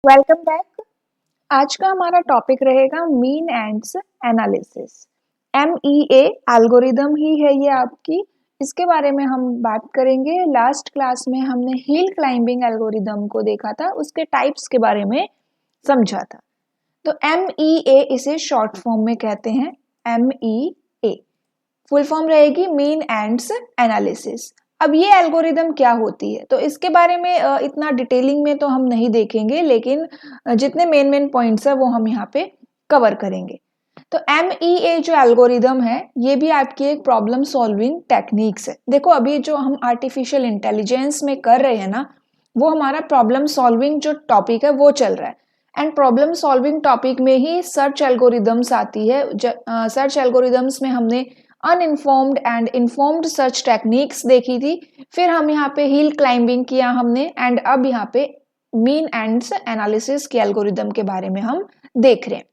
Welcome back. आज का हमारा टॉपिक रहेगा mean ends analysis. MEA algorithm ही है ये आपकी। इसके बारे में हम बात करेंगे। लास्ट क्लास में हमने हिल क्लाइंबिंग एल्गोरिदम को देखा था, उसके टाइप्स के बारे में समझा था। तो MEA इसे शॉर्ट फॉर्म में कहते हैं। MEA फुल फॉर्म रहेगी मीन एंड्स एनालिसिस। अब ये एल्गोरिदम क्या होती है, तो इसके बारे में इतना डिटेलिंग में तो हम नहीं देखेंगे, लेकिन जितने मेन पॉइंट्स है वो हम यहाँ पे कवर करेंगे। तो MEA जो एल्गोरिदम है ये भी आपकी एक प्रॉब्लम सॉल्विंग टेक्निक्स है। देखो अभी जो हम आर्टिफिशियल इंटेलिजेंस में कर रहे हैं ना, वो हमारा प्रॉब्लम सॉल्विंग जो टॉपिक है वो चल रहा है। एंड प्रॉब्लम सॉल्विंग टॉपिक में ही सर्च एल्गोरिदम्स आती है। सर्च एल्गोरिदम्स में हमने uninformed and informed search techniques देखी थी, फिर हम यहाँ पे हिल क्लाइंबिंग किया हमने, एंड अब यहाँ पे मीन एंड्स एनालिसिस के एल्गोरिदम के बारे में हम देख रहे हैं।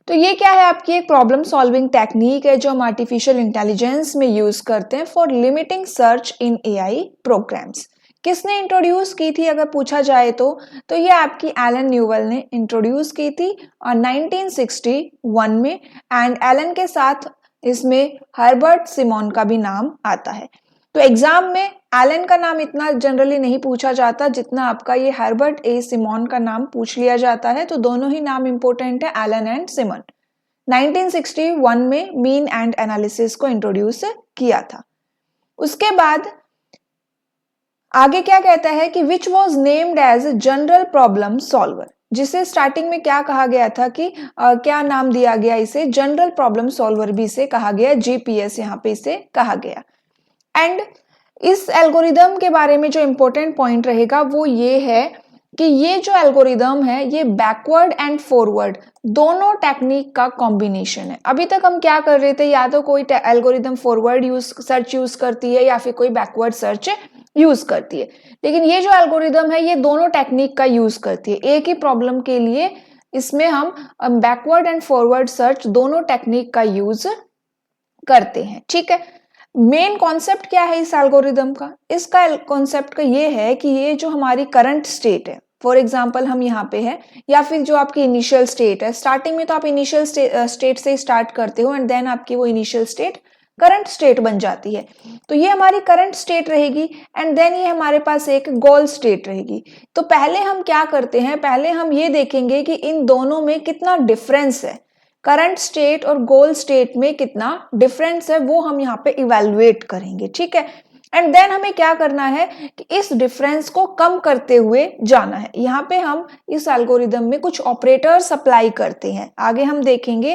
तो ये क्या है, आपकी एक प्रॉब्लम सॉल्विंग टेक्निक है जो हम आर्टिफिशियल इंटेलिजेंस में यूज करते हैं for limiting search in AI programs. किसने इंट्रोड्यूस की थी अगर पूछा जाए तो ये आपकी एलन न्यूवेल ने इंट्रोड्यूस की थी 1961 में। एंड एलन के साथ इसमें हर्बर्ट सिमोन का भी नाम आता है। तो एग्जाम में एलन का नाम इतना जनरली नहीं पूछा जाता जितना आपका ये हर्बर्ट ए सिमोन का नाम पूछ लिया जाता है। तो दोनों ही नाम इंपॉर्टेंट है, एलन एंड सिमोन। 1961 में मीन एंड एनालिसिस को इंट्रोड्यूस किया था। उसके बाद आगे क्या कहता है कि which was named as general problem solver, जिसे स्टार्टिंग में क्या कहा गया था कि क्या नाम दिया गया इसे, जनरल प्रॉब्लम सॉल्वर भी इसे कहा गया, GPS यहाँ पे इसे कहा गया। एंड इस एल्गोरिदम के बारे में जो इंपॉर्टेंट पॉइंट रहेगा वो ये है कि ये जो एल्गोरिदम है ये बैकवर्ड एंड फॉरवर्ड दोनों टेक्निक का कॉम्बिनेशन है। अभी तक हम क्या कर रहे थे, या तो कोई एल्गोरिदम फॉरवर्ड सर्च यूज करती है या फिर कोई बैकवर्ड सर्च यूज करती है, लेकिन ये जो एल्गोरिदम है ये दोनों टेक्निक का यूज करती है एक ही प्रॉब्लम के लिए। इसमें हम बैकवर्ड एंड फॉरवर्ड सर्च दोनों टेक्निक का यूज करते हैं। ठीक है, मेन कॉन्सेप्ट क्या है इस एल्गोरिदम का? इसका कॉन्सेप्ट का ये है कि ये जो हमारी करंट स्टेट है, फॉर एग्जांपल हम यहाँ पे है, या फिर जो आपकी इनिशियल स्टेट है, स्टार्टिंग में तो आप इनिशियल स्टेट से स्टार्ट करते हो एंड देन आपकी वो इनिशियल स्टेट करंट स्टेट बन जाती है। तो ये हमारी करंट स्टेट रहेगी एंड देन ये हमारे पास एक गोल स्टेट रहेगी। तो पहले हम क्या करते हैं, पहले हम ये देखेंगे कि इन दोनों में कितना डिफरेंस है, करंट स्टेट और गोल स्टेट में कितना डिफरेंस है वो हम यहाँ पे इवेलुएट करेंगे। ठीक है, एंड देन हमें क्या करना है कि इस डिफरेंस को कम करते हुए जाना है। यहाँ पे हम इस एल्गोरिदम में कुछ ऑपरेटर्स अप्लाई करते हैं, आगे हम देखेंगे।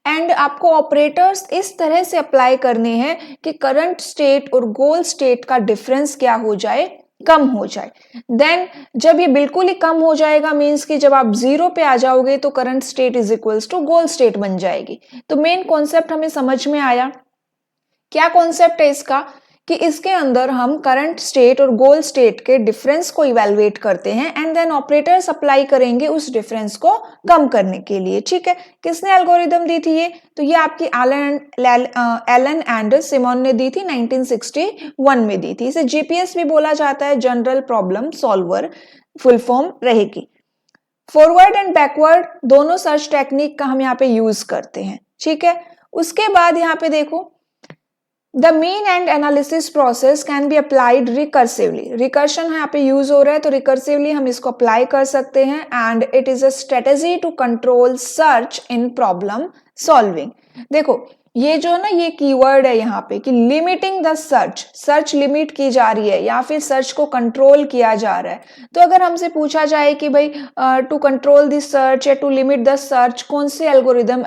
एंड आपको ऑपरेटर्स इस तरह से अप्लाई करने हैं कि करंट स्टेट और गोल स्टेट का डिफरेंस क्या हो जाए, कम हो जाए। देन जब ये बिल्कुल ही कम हो जाएगा, मींस कि जब आप 0 पे आ जाओगे तो current state is equals to goal state बन जाएगी। तो मेन कॉन्सेप्ट हमें समझ में आया। क्या कॉन्सेप्ट है इसका कि इसके अंदर हम करंट स्टेट और गोल स्टेट के डिफरेंस को इवेलुएट करते हैं एंड देन ऑपरेटर्स अप्लाई करेंगे उस डिफरेंस को कम करने के लिए। ठीक है, किसने एल्गोरिदम दी थी ये? तो ये आपकी एलन एंड सिमोन ने दी थी, 1961 में दी थी। इसे GPS भी बोला जाता है, general problem solver full form रहेगी। फॉरवर्ड एंड बैकवर्ड दोनों सर्च टेक्निक का हम यहाँ पे यूज करते हैं। ठीक है, उसके बाद यहाँ पे देखो, The mean and analysis process can be applied recursively. Recursion यहाँ पे यूज हो रहा है तो रिकर्सिवली हम इसको अप्लाई कर सकते हैं and it is a strategy to control search in problem solving. देखो ये जो ना ये कीवर्ड है यहाँ पे कि limiting the search, search limit की जा रही है या फिर सर्च को कंट्रोल किया जा रहा है। तो अगर हमसे पूछा जाए कि भाई टू कंट्रोल द सर्च या टू लिमिट द सर्च कौन से एल्गोरिदम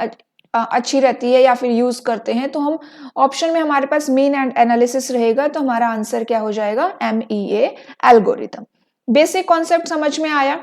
अच्छी रहती है या फिर यूज करते हैं, तो हम ऑप्शन में हमारे पास मीन एंड एनालिसिस रहेगा, तो हमारा आंसर क्या हो जाएगा, MEA एल्गोरिदम। बेसिक कॉन्सेप्ट समझ में आया।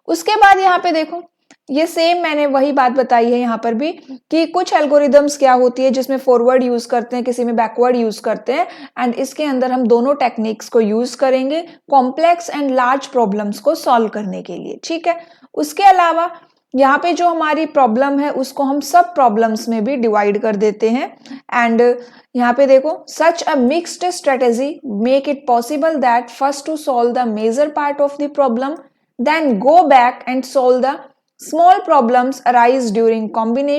उसके बाद यहाँ पे देखो, ये सेम मैंने वही बात बताई है यहाँ पर भी कि कुछ एल्गोरिदम्स क्या होती है जिसमें फॉरवर्ड यूज करते हैं, किसी में बैकवर्ड यूज करते हैं, एंड इसके अंदर हम दोनों टेक्निक्स को यूज करेंगे कॉम्प्लेक्स एंड लार्ज प्रॉब्लम्स को सॉल्व करने के लिए। ठीक है, उसके अलावा यहाँ पे जो हमारी प्रॉब्लम है उसको हम सब प्रॉब्लम्स में भी डिवाइड कर देते हैं। एंड यहाँ पे देखो, such a mixed strategy make it possible that first to solve the major part of the problem, then go back and solve the small problems arise during combining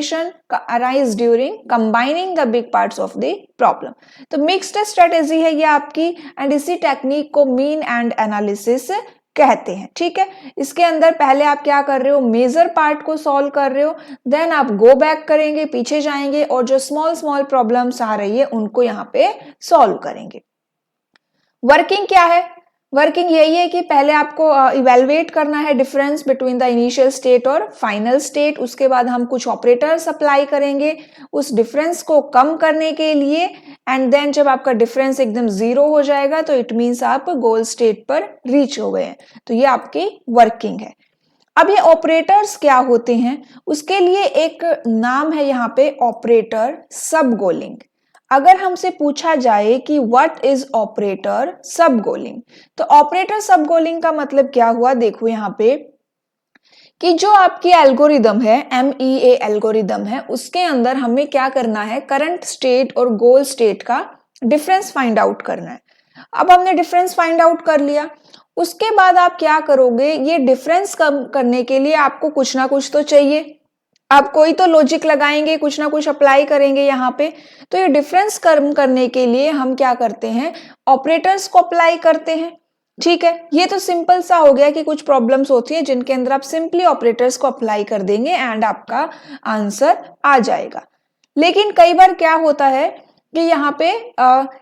the big parts of the problem. तो mixed strategy है ये आपकी, and इसी technique को mean and analysis कहते हैं। ठीक है, इसके अंदर पहले आप क्या कर रहे हो, मेजर पार्ट को सॉल्व कर रहे हो, देन आप गो बैक करेंगे, पीछे जाएंगे और जो स्मॉल स्मॉल प्रॉब्लम्स आ रही है उनको यहाँ पे सॉल्व करेंगे। वर्किंग क्या है, वर्किंग यही है कि पहले आपको इवेलुएट करना है difference between the initial state और फाइनल स्टेट, उसके बाद हम कुछ ऑपरेटर्स अप्लाई करेंगे उस डिफरेंस को कम करने के लिए, एंड देन जब आपका डिफरेंस एकदम जीरो हो जाएगा तो इट मीन्स आप गोल स्टेट पर रीच हो गए हैं। तो ये आपकी वर्किंग है। अब ये ऑपरेटर्स क्या होते हैं, उसके लिए एक नाम है यहाँ पे ऑपरेटर सब गोलिंग। अगर हमसे पूछा जाए कि व्हाट इज ऑपरेटर सब गोलिंग, तो ऑपरेटर सब गोलिंग का मतलब क्या हुआ, देखो यहाँ पे कि जो आपकी एल्गोरिदम है, MEA एल्गोरिदम है, उसके अंदर हमें क्या करना है, करंट स्टेट और गोल स्टेट का डिफरेंस फाइंड आउट करना है। अब हमने डिफरेंस फाइंड आउट कर लिया, उसके बाद आप क्या करोगे, ये डिफरेंस कम करने के लिए आपको कुछ ना कुछ तो चाहिए, आप कोई तो लॉजिक लगाएंगे, कुछ ना कुछ अप्लाई करेंगे यहाँ पे। तो ये डिफरेंस कम करने के लिए हम क्या करते हैं, ऑपरेटर्स को अप्लाई करते हैं। ठीक है, ये तो सिंपल सा हो गया कि कुछ प्रॉब्लम्स होती है जिनके अंदर आप सिंपली ऑपरेटर्स को अप्लाई कर देंगे एंड आपका आंसर आ जाएगा। लेकिन कई बार क्या होता है कि यहाँ पे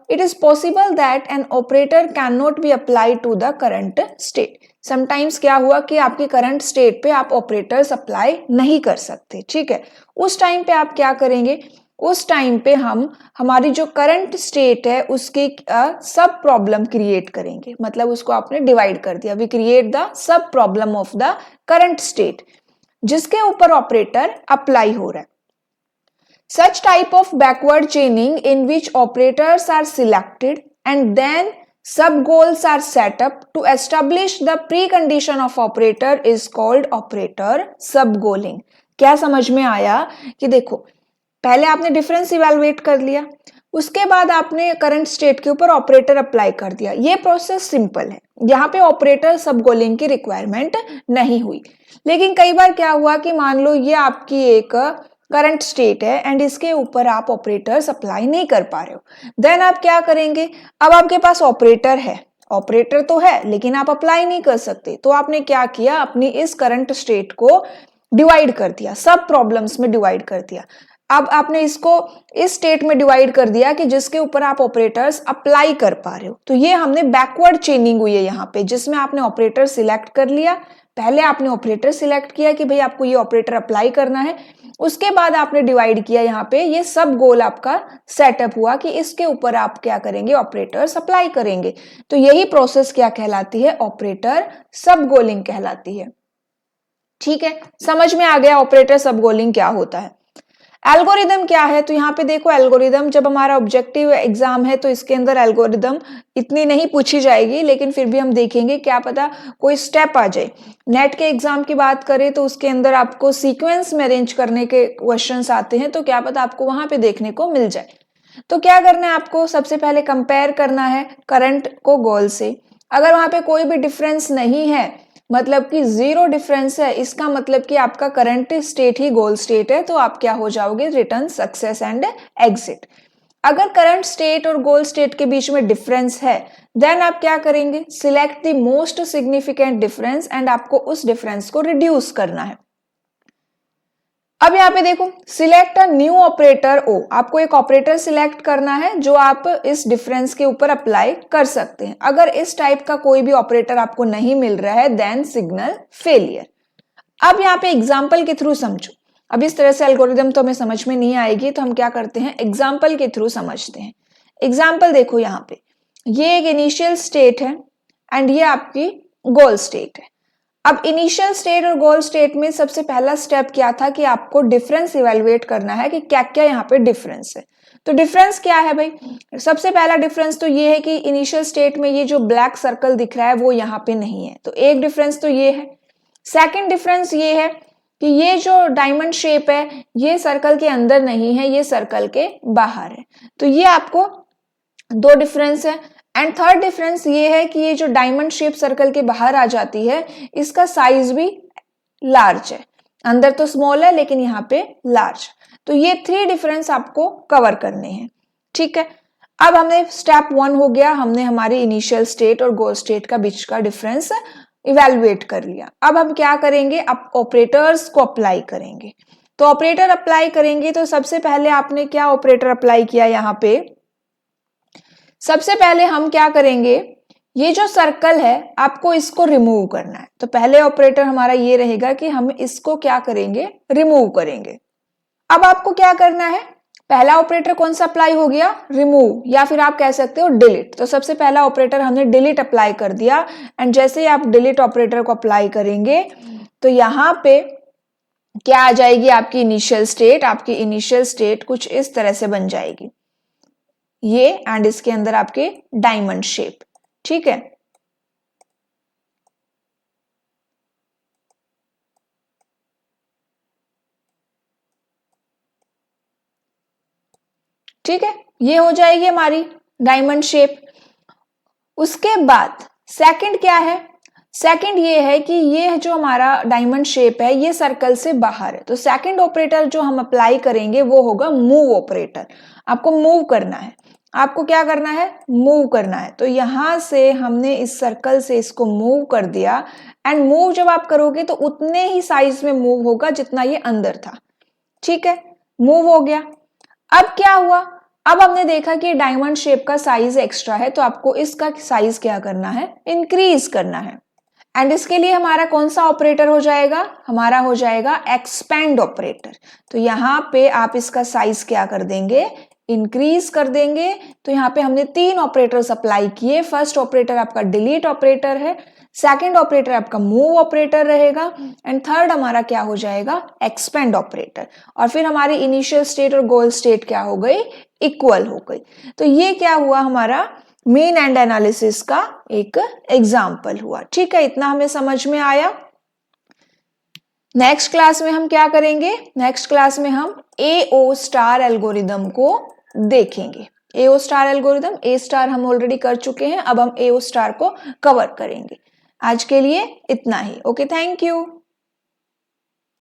it is possible that an operator can not be apply to the current state. Sometimes क्या हुआ कि आपके करंट स्टेट पे आप ऑपरेटर्स अप्लाई नहीं कर सकते। ठीक है, उस टाइम पे आप क्या करेंगे, उस टाइम पे हम हमारी जो करंट स्टेट है उसकी सब प्रॉब्लम क्रिएट करेंगे, मतलब उसको आपने डिवाइड कर दिया, we create the sub problem of the current state जिसके ऊपर ऑपरेटर अप्लाई हो रहा है। Such type of backward chaining in which operators are selected and then sub-goals are set up to establish the precondition of operator is called operator sub-goaling। क्या समझ में आया कि देखो पहले आपने डिफरेंस इवेलुएट कर लिया, उसके बाद आपने करंट स्टेट के ऊपर ऑपरेटर अप्लाई कर दिया, ये प्रोसेस सिंपल है, यहाँ पे ऑपरेटर सब गोलिंग की रिक्वायरमेंट नहीं हुई। लेकिन कई बार क्या हुआ कि मान लो ये आपकी एक करंट स्टेट है एंड इसके ऊपर आप ऑपरेटर्स अप्लाई नहीं कर पा रहे हो, देन आप क्या करेंगे, अब आपके पास ऑपरेटर है, ऑपरेटर तो है लेकिन आप अप्लाई नहीं कर सकते, तो आपने क्या किया, अपनी इस करंट स्टेट को डिवाइड कर दिया, सब प्रॉब्लम्स में डिवाइड कर दिया। अब आपने इसको इस स्टेट में डिवाइड कर दिया कि जिसके ऊपर आप ऑपरेटर्स अप्लाई कर पा रहे हो, तो ये हमने बैकवर्ड चेनिंग हुई है यहाँ पे, जिसमें आपने ऑपरेटर सिलेक्ट कर लिया, पहले आपने ऑपरेटर सिलेक्ट किया कि भाई आपको ये ऑपरेटर अप्लाई करना है, उसके बाद आपने डिवाइड किया, यहाँ पे ये सब गोल आपका सेटअप हुआ कि इसके ऊपर आप क्या करेंगे, ऑपरेटर्स अप्लाई करेंगे। तो यही प्रोसेस क्या कहलाती है, ऑपरेटर सब गोलिंग कहलाती है। ठीक है, समझ में आ गया ऑपरेटर सब गोलिंग क्या होता है। एल्गोरिदम क्या है, तो यहाँ पे देखो एल्गोरिदम, जब हमारा ऑब्जेक्टिव एग्जाम है तो इसके अंदर एल्गोरिदम इतनी नहीं पूछी जाएगी, लेकिन फिर भी हम देखेंगे, क्या पता कोई स्टेप आ जाए। नेट के एग्जाम की बात करें तो उसके अंदर आपको सीक्वेंस में अरेंज करने के क्वेश्चंस आते हैं, तो क्या पता आपको वहां पे देखने को मिल जाए। तो क्या करना है आपको, सबसे पहले कंपेयर करना है करंट को गोल से। अगर वहां पे कोई भी डिफरेंस नहीं है, मतलब कि जीरो डिफरेंस है, इसका मतलब कि आपका करंट स्टेट ही गोल स्टेट है, तो आप क्या हो जाओगे, रिटर्न सक्सेस एंड एग्जिट। अगर करंट स्टेट और गोल स्टेट के बीच में डिफरेंस है, देन आप क्या करेंगे, select the most significant difference and आपको उस डिफरेंस को रिड्यूस करना है। अब यहाँ पे देखो, सिलेक्ट अ न्यू ऑपरेटर ओ, आपको एक ऑपरेटर सिलेक्ट करना है जो आप इस डिफरेंस के ऊपर अप्लाई कर सकते हैं। अगर इस टाइप का कोई भी ऑपरेटर आपको नहीं मिल रहा है, देन सिग्नल फेलियर। अब यहाँ पे एग्जाम्पल के थ्रू समझो, अब इस तरह से एल्गोरिदम तो हमें समझ में नहीं आएगी, तो हम क्या करते हैं, एग्जाम्पल के थ्रू समझते हैं। एग्जाम्पल देखो, यहाँ पे ये एक इनिशियल स्टेट है एंड ये आपकी गोल स्टेट है। अब इनिशियल स्टेट और गोल स्टेट में सबसे पहला स्टेप क्या था कि आपको डिफरेंस इवेलुएट करना है कि क्या क्या यहाँ पे डिफरेंस है। तो डिफरेंस क्या है भाई, सबसे पहला डिफरेंस तो ये है कि इनिशियल स्टेट में ये जो ब्लैक सर्कल दिख रहा है वो यहाँ पे नहीं है, तो एक डिफरेंस तो ये है। सेकंड डिफरेंस ये है कि ये जो डायमंड शेप है ये सर्कल के अंदर नहीं है, ये सर्कल के बाहर है, तो ये आपको दो डिफरेंस है। एंड थर्ड डिफरेंस ये है कि ये जो डायमंड शेप सर्कल के बाहर आ जाती है, इसका साइज भी लार्ज है, अंदर तो स्मॉल है लेकिन यहाँ पे लार्ज। तो ये 3 डिफरेंस आपको कवर करने हैं, ठीक है। अब हमने स्टेप 1 हो गया, हमने हमारी इनिशियल स्टेट और गोल स्टेट का बीच का डिफरेंस इवेलुएट कर लिया। अब हम क्या करेंगे, अब ऑपरेटर्स को अप्लाई करेंगे। तो ऑपरेटर अप्लाई करेंगे तो सबसे पहले आपने क्या ऑपरेटर अप्लाई किया, यहाँ पे सबसे पहले हम क्या करेंगे, ये जो सर्कल है आपको इसको रिमूव करना है। तो पहले ऑपरेटर हमारा ये रहेगा कि हम इसको क्या करेंगे, रिमूव करेंगे। अब आपको क्या करना है, पहला ऑपरेटर कौन सा अप्लाई हो गया, रिमूव, या फिर आप कह सकते हो डिलीट। तो सबसे पहला ऑपरेटर हमने डिलीट अप्लाई कर दिया, एंड जैसे ही आप डिलीट ऑपरेटर को अप्लाई करेंगे तो यहां पे क्या आ जाएगी, आपकी इनिशियल स्टेट। आपकी इनिशियल स्टेट कुछ इस तरह से बन जाएगी, ये, एंड इसके अंदर आपके डायमंड शेप, ठीक है। ठीक है, ये हो जाएगी हमारी डायमंड शेप। उसके बाद सेकंड क्या है, सेकंड ये है कि ये जो हमारा डायमंड शेप है ये सर्कल से बाहर है। तो सेकंड ऑपरेटर जो हम अप्लाई करेंगे वो होगा मूव ऑपरेटर। आपको मूव करना है, आपको क्या करना है, मूव करना है। तो यहां से हमने इस सर्कल से इसको मूव कर दिया, एंड मूव जब आप करोगे तो उतने ही साइज में मूव होगा जितना ये अंदर था, ठीक है। मूव हो गया। अब क्या हुआ, अब हमने देखा कि डायमंड शेप का साइज एक्स्ट्रा है, तो आपको इसका साइज क्या करना है, इंक्रीज करना है। एंड इसके लिए हमारा कौन सा ऑपरेटर हो जाएगा, हमारा हो जाएगा एक्सपेंड ऑपरेटर। तो यहाँ पे आप इसका साइज क्या कर देंगे, इंक्रीज कर देंगे। तो यहाँ पे हमने 3 ऑपरेटर्स अप्लाई किए। फर्स्ट ऑपरेटर आपका डिलीट ऑपरेटर है, सेकंड ऑपरेटर आपका मूव ऑपरेटर रहेगा, एंड थर्ड हमारा क्या हो जाएगा, एक्सपेंड ऑपरेटर। और फिर हमारी इनिशियल स्टेट और गोल स्टेट क्या हो गई, इक्वल हो गई। तो ये क्या हुआ, हमारा मीन एंड एनालिसिस का एक एग्जाम्पल हुआ, ठीक है। इतना हमें समझ में आया। नेक्स्ट क्लास में हम क्या करेंगे, नेक्स्ट क्लास में हम AO स्टार एल्गोरिदम को देखेंगे। AO star algorithm, A star हम ऑलरेडी कर चुके हैं, अब हम AO स्टार को कवर करेंगे। आज के लिए इतना ही। Okay, thank you.